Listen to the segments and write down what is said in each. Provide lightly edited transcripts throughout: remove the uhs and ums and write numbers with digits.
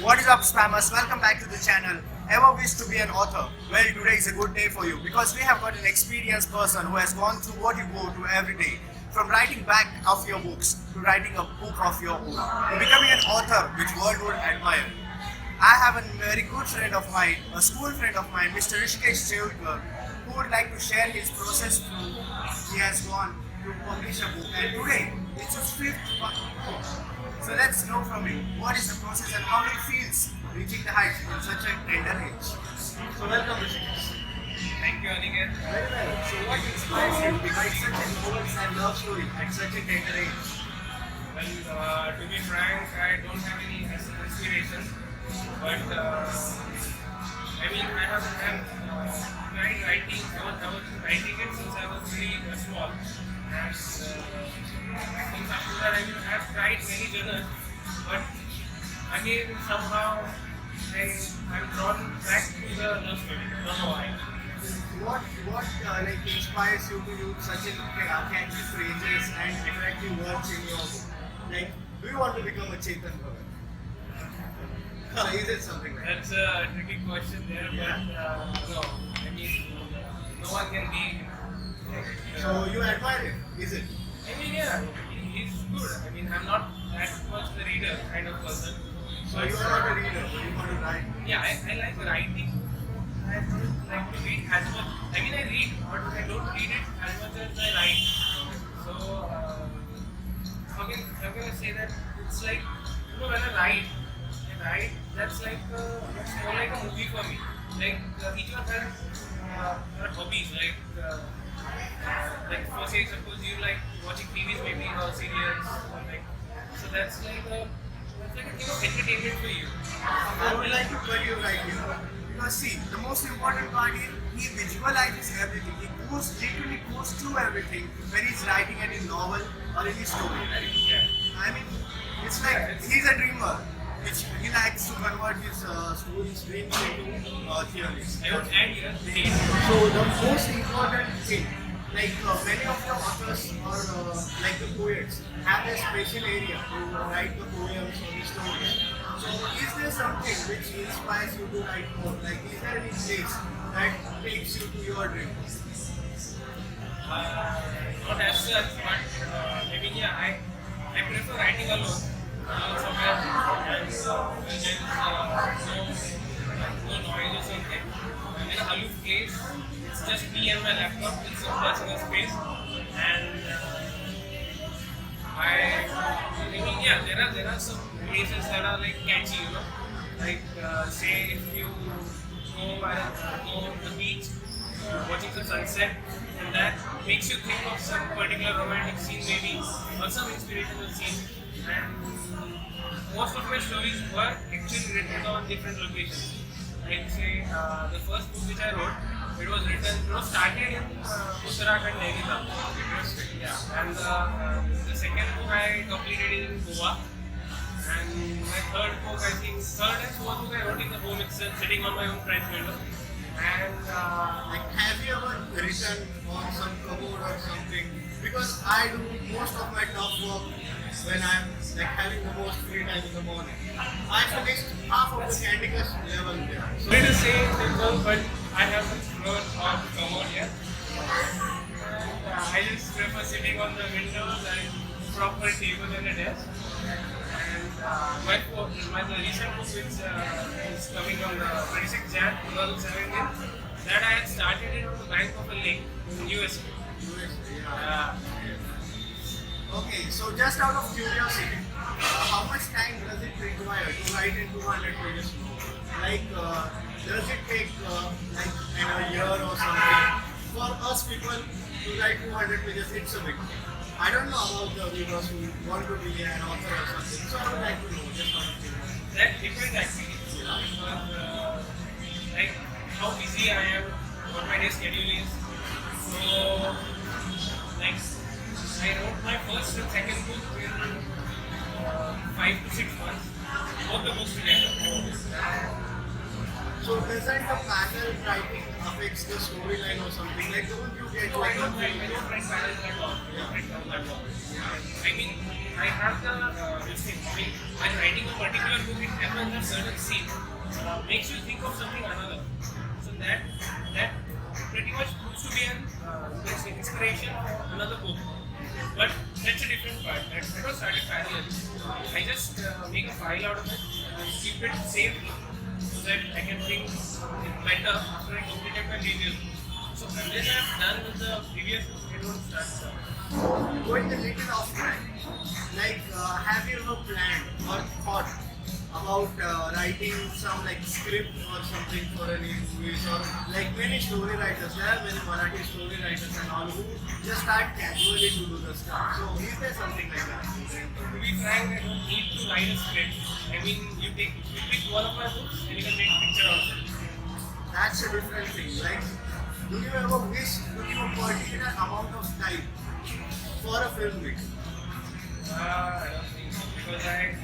What is up, spammers? Welcome back to the channel. Ever wished to be an author? Well, today is a good day for you because we have got an experienced person who has gone through what you go through every day. From writing back of your books to writing a book of your own, to becoming an author which world would admire. I have a very good friend of mine, a school friend of mine, Mr. Hrishikesh JC, who would like to share his process through he has gone to publish a book. And today, it's his fifth book. So let's know from him what is the process and how it feels reaching the heights in such a tender age. So welcome, Hrishikesh. Thank you, Aniket. Very well. So what inspires you to write such a novels and love story at such a tender age? Well, to be frank, I don't have any inspiration, but I mean, I have tried writing. I was writing it since I was really small, and since after that, I have tried many journals, but again somehow I'm drawn back to the love story. I don't know why. What like inspires you to use such a catchy phrases and attractive words in your book? Like, do you want to become a Chetan Bhagat? Is it something like that? That's a tricky question there, but no, I mean, no one can be. So you admire him, is it? I mean, yeah, he's good. I mean, I'm not that much the reader kind of person. So you are not a reader, but you want to write. Yeah, I like writing. I don't like to read as much. I mean, I read, but I don't read it as much as I write. So, how can I say that? It's like, you know, when I write, that's like that's more like a movie for me. Like each one has hobbies. Like for say, suppose you like watching TVs maybe or serials, or like so that's like a thing of entertainment for you. I would like to cut you right here. Because see, the most important part is he visualizes everything. He literally goes through everything when he's writing any novel or any story, right? Yeah. I mean, it's like he's a dreamer. Which he likes to convert his stories, dreams into theories. I would add here date. So the most important thing, like many of the authors or like the poets have a special area to write the poems or the stories. So is there something which inspires you to write more? Like is there any place that takes you to your dreams? Not as such, but I mean, yeah, I prefer writing alone. Somewhere and there's no noise or something. I'm in a aloof place. It's just me and my laptop. It's a personal space, and I mean, yeah, there are some places that are like catchy, you know. Like say if you go to the beach, watching the sunset, and that makes you think of some particular romantic scene, maybe, or some inspirational scene. And most of my stories were actually written on different locations. Like say, the first book which I wrote, it was started in Uttarakhand, Nainital. Yeah. And the second book I completed in Goa. And my third book, I think, third and fourth book I wrote in the home itself, sitting on my own French window. And like, have you ever written on some cupboard or something? Because I do most of my tough work when I'm like having the most free time in the morning. I finished half of the Candy Crush level there. So it is same simple, but I haven't learned how to come out yet. And I just prefer sitting on the windows and proper table and a desk. And my recent book, which is coming on the 26th Jan 2017, that I had started it on the bank of a lake in USA. yeah. Okay, so just out of curiosity, how much time does it require to write in 200 pages? Like, does it take like in a year or something? For us people to write 200 pages, it's a big thing. I don't know about the viewers who want to be an author or something, so I would like to know just out of curiosity. That depends actually. Because, like how busy I am, what my day schedule is. So, like, I wrote my first and second book in 5 to 6 months, both the books together. So doesn't the panel writing affects the storyline or something? Like don't you get No, like I don't write panels at all. I don't write panels at all. I mean, I have the this thing. I mean, when writing a particular book, it happens a certain scene makes you think of something another. So that pretty much proves to be an let's say inspiration for another book. But that's a different part. I don't start it parallel. I just make a file out of it and keep it saved so that I can think it better after I completed my review. So unless I have done with the previous book, I don't start. going a little off track, like have you ever planned or thought about writing some like script or something for any movies or like many story writers, there are many Marathi story writers and all who just start casually to do the stuff. So is there something like that? To be frank, I don't need to write a script. I mean, you pick one of my books and you can make a picture out of it. That's a different thing. Like, do you ever wish to give a particular amount of time for a filmmaker? I don't think so because I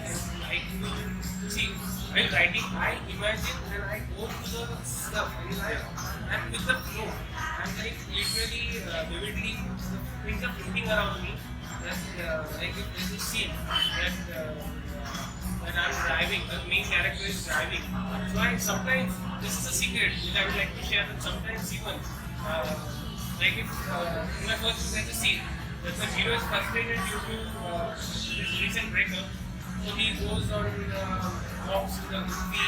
like to see while writing, I imagine and I go to the stuff. I mean, I'm with the flow. I'm like literally vividly things are floating around me. That like if there's a scene that I'm driving, the main character is driving. So I sometimes this is a secret which I would like to share. That sometimes even like if in my first book there's a scene that the hero is frustrated due to this recent breakup. So he goes on walks in the goofy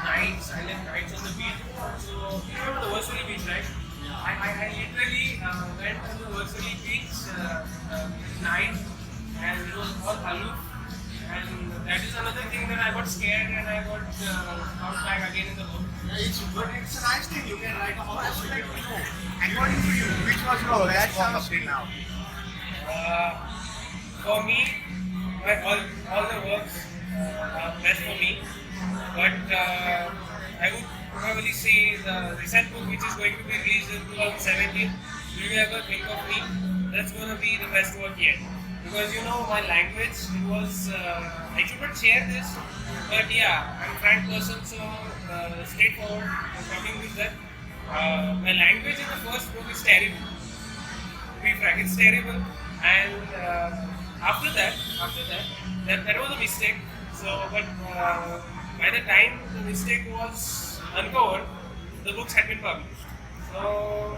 nights, silent nights on the beach. So you remember the Versuri beach, right? I literally went to the Versuri beach night and it was all aloof. And that is another thing that I got scared and I got bounced back again in the book. But it's a nice thing you can write a horror story. According to you, which was your best one up till now? For me, all the works are best for me, but I would probably say the recent book which is going to be released in 2017, Do You Ever Think of Me? That's going to be the best work yet. Because you know my language, it was, I should not share this, but yeah, I'm a frank person, so straightforward, I'm talking with that. My language in the first book is terrible. To be frank, it's terrible. And after that, that was a mistake. So, but by the time the mistake was uncovered, the books had been published. So,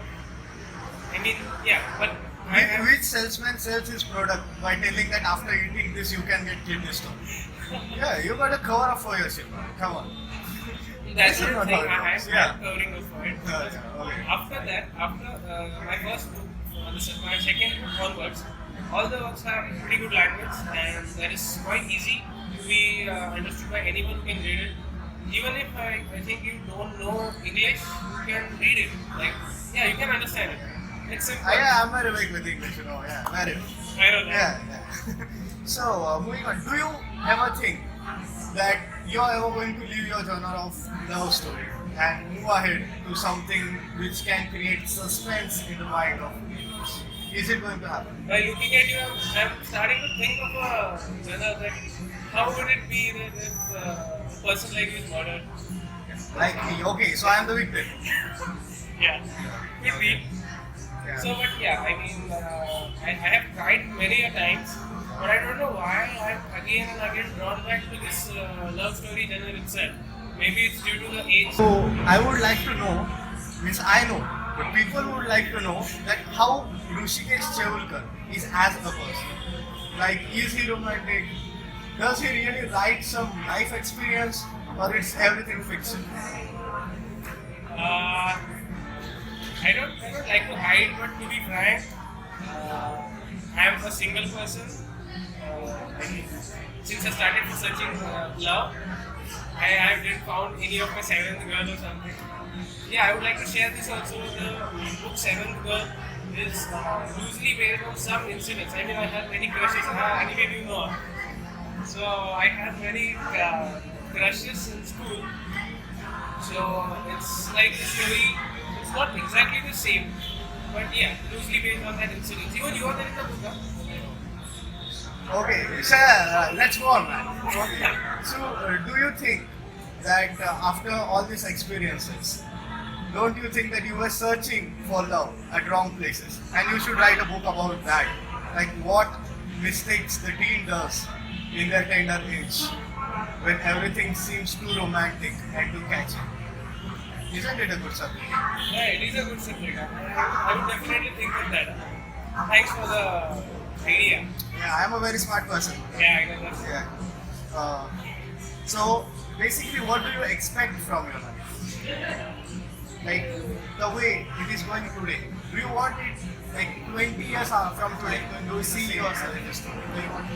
I mean, yeah, but Which salesman sells his product by telling that after eating this you can get kidney stone? Yeah, you got a cover up for yourself. Come on. that's This is the not thing. how it I works. am Yeah. covering up for it. Okay. After that, after my first book, my second book onwards, all the works have pretty good language and that is quite easy to be understood by anyone who can read it. Even if I think you don't know English, you can read it. Like, yeah, you can understand it. It's simple. Yeah, I'm very weak with English, you know. Yeah, very. I don't know. Yeah. So, moving on. Do you ever think that you're ever going to leave your genre of love story and move ahead to something which can create suspense in the mind of readers? Is it going to happen? By looking at you, I'm starting to think of a genre that how would it be that if a person like you is murdered? Like me. Okay, so I am the victim. Yeah, could be. Yeah. So, but yeah, I mean, I have tried many a times, but I don't know why I'm again and again drawn back to this love story genre itself. Maybe it's due to the age. So I would like to know, means I know, but people would like to know that how Hrishikesh JC is as a person. Like, is he romantic? Does he really write some life experience, or it's everything fiction? I don't like to hide, but to be frank, I am a single person. And since I started researching love, I didn't found any of my seventh girl or something. Yeah, I would like to share this also. The book Seventh Girl is loosely based on some incidents. I mean, I had many crushes. Anyway, you know. So I had many crushes in school. So it's like the story. It's not exactly the same, but yeah, loosely based on that incident. Even you are there in the book, huh? Okay, so let's go on, man. Okay. So, do you think that after all these experiences, don't you think that you were searching for love at wrong places? And you should write a book about that. Like what mistakes the teen does in their tender age when everything seems too romantic and too catchy. Isn't it a good subject? Yeah, it is a good subject. I would definitely think of that. Thanks for the idea. Yeah, I'm a very smart person. Yeah, I know that. Yeah. So basically, what do you expect from your life? Like the way it is going today. Do you want it like 20 years from today? Do you see yourself in this story? Do you want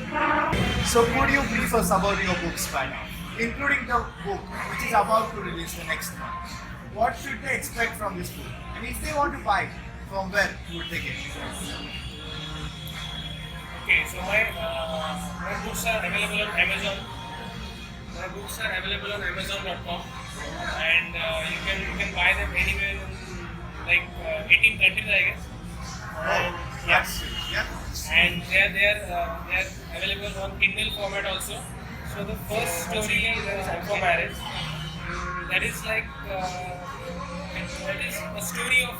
it? So could you brief us about your books by now, including the book which is about to release the next month? What should they expect from this book? And if they want to buy it, from where would they get it? Okay, so my books are available on Amazon. My books are available on Amazon.com, and you can buy them anywhere in like 18 countries, I guess. And, Yes. Yeah. and they are available on Kindle format also. So the first story is for marriage. That is like that is a story of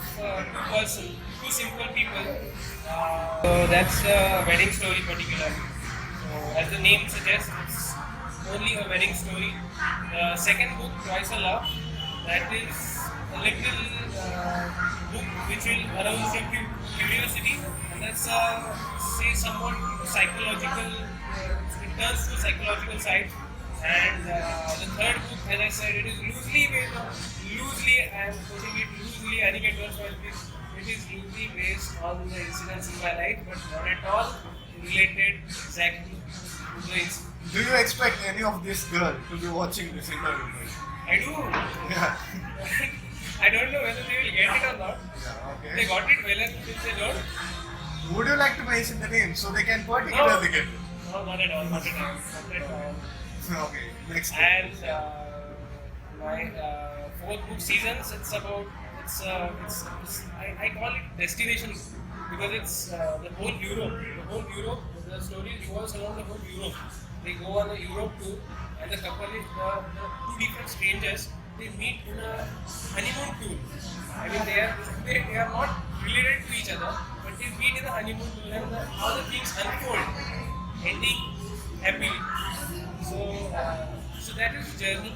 two simple people. So that's a wedding story particularly. So as the name suggests, it's only a wedding story. The second book, Twice a Love, that is a little book which will arouse your curiosity, and that's say somewhat psychological. It turns to a psychological side. And the third book, as I said, it is I am putting it loosely, I think it is loosely based on the incidents in my life, but not at all related exactly to the incident. Do you expect any of this girl to be watching this interview? I do. Yeah. I don't know whether they will get it or not. Yeah, okay. They got it well, and if they don't, Would you like to mention the name so they can particularly get it? no, not at all, not at all, not at all. Okay, next. And my fourth book, Seasons, it's about I call it destination because it's the whole Europe. The story revolves around the whole Europe. They go on a Europe tour, and the couple is the two different strangers. They meet in a honeymoon tour. I mean, they are not related to each other, but they meet in the honeymoon tour, and how the things unfold, ending happily. So that is the journey.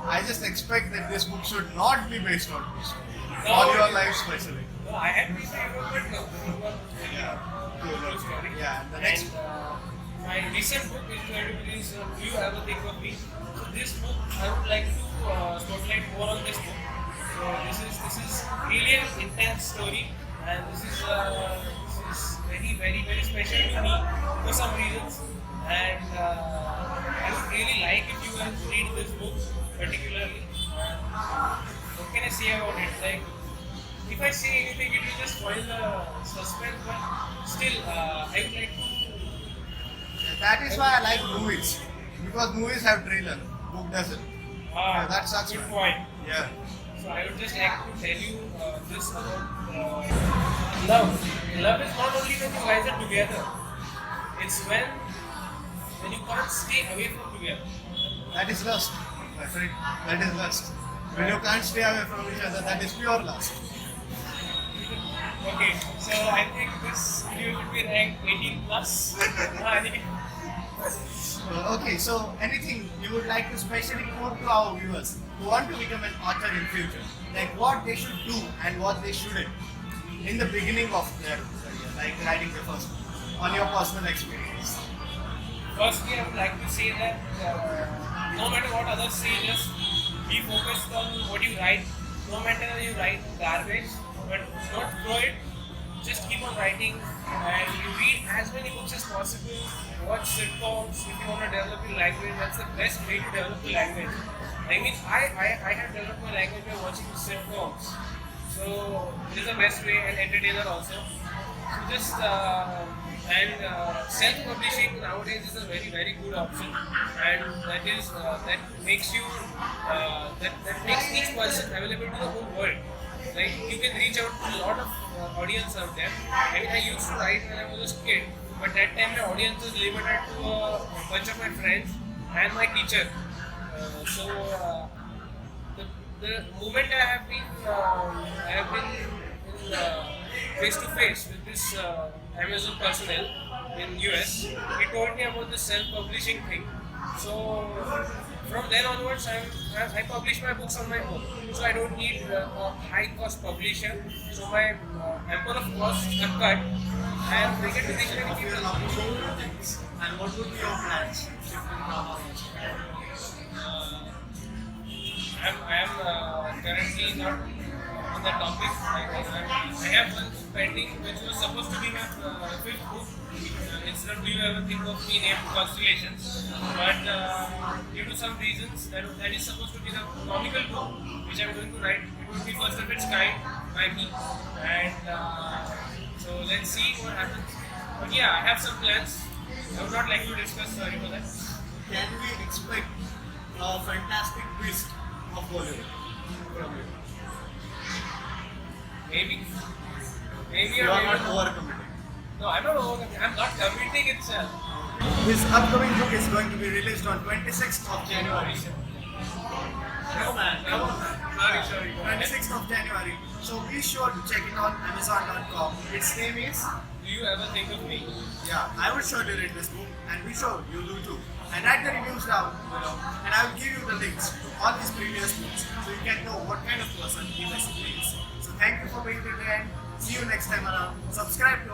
I just expect that this book should not be based on this. No, On your life especially. No, I had been to Europe, but no, Yeah. true story. Yeah, and the next And my recent book is going to release Do You Ever Think of Me? So this book, I would like to spotlight more on this book. So this is really an intense story, and this is very special to me for some reasons. And I would really like if you guys read this book particularly. What can I say about it? Like, if I say anything, it will just spoil the suspense. But still, I would like to. that is why I like movies. Because movies have trailer, book doesn't. Yeah, that sucks, Good man. point. Yeah. So I would just like to tell you this about love. Love is not only when you guys are together. It's when you can't stay away from together. That is lust, my friend. That is lust. When you can't stay away from each other, that is pure lust. Okay, so I think this video will be ranked 18 plus. Okay, so anything you would like to specially quote to our viewers who want to become an author in future, like what they should do and what they shouldn't in the beginning of their career, like writing the first book, on your personal experience. Firstly, I would like to say that no matter what others say, just be focused on what you write. No matter you write garbage, but don't throw it. Just keep on writing and you read as many books as possible. Watch sitcoms if you want to develop your language. That's the best way to develop your language. I mean, I have developed my language by watching sitcoms. So it is the best way, and entertainer also. So just self-publishing nowadays is a very good option, and that makes you that makes each person available to the whole world. Like you can reach out to a lot of audience out there. I mean, I used to write when I was a kid, but that time my audience was limited to a bunch of my friends and my teacher. So the moment I have been in face to face with this Amazon personnel in US, he told me about the self-publishing thing. So from then onwards, I publish my books on my own. So I don't need a high-cost publisher. So my ample of costs are cut, and they get to reach many people. And what would be your plans? I am currently not on that topic. I have one pending which was supposed to be my fifth book. Instead of Do You Ever Think of Me named Constellations. But due to some reasons, that is supposed to be the comical book which I am going to write. It will be first of its kind by me. And so let's see what happens. But yeah, I have some plans. I would not like to discuss, sorry for that. Can we expect a fantastic twist of Bollywood from you? Maybe. Maybe You or are maybe not not. overcommitting. No, I'm not overcommitting. I'm not committing itself. His upcoming book is going to be released on 26th of January. No man, come on. Sorry. 26th of January. So be sure to check it on Amazon.com. Its name is. Do you ever think of me? Yeah, I will surely read this book, and be sure you do too. And write the reviews down below, and I will give you the links to all his previous books, so you can know what kind of person he basically is. So thank you for being here, and see you next time around. Subscribe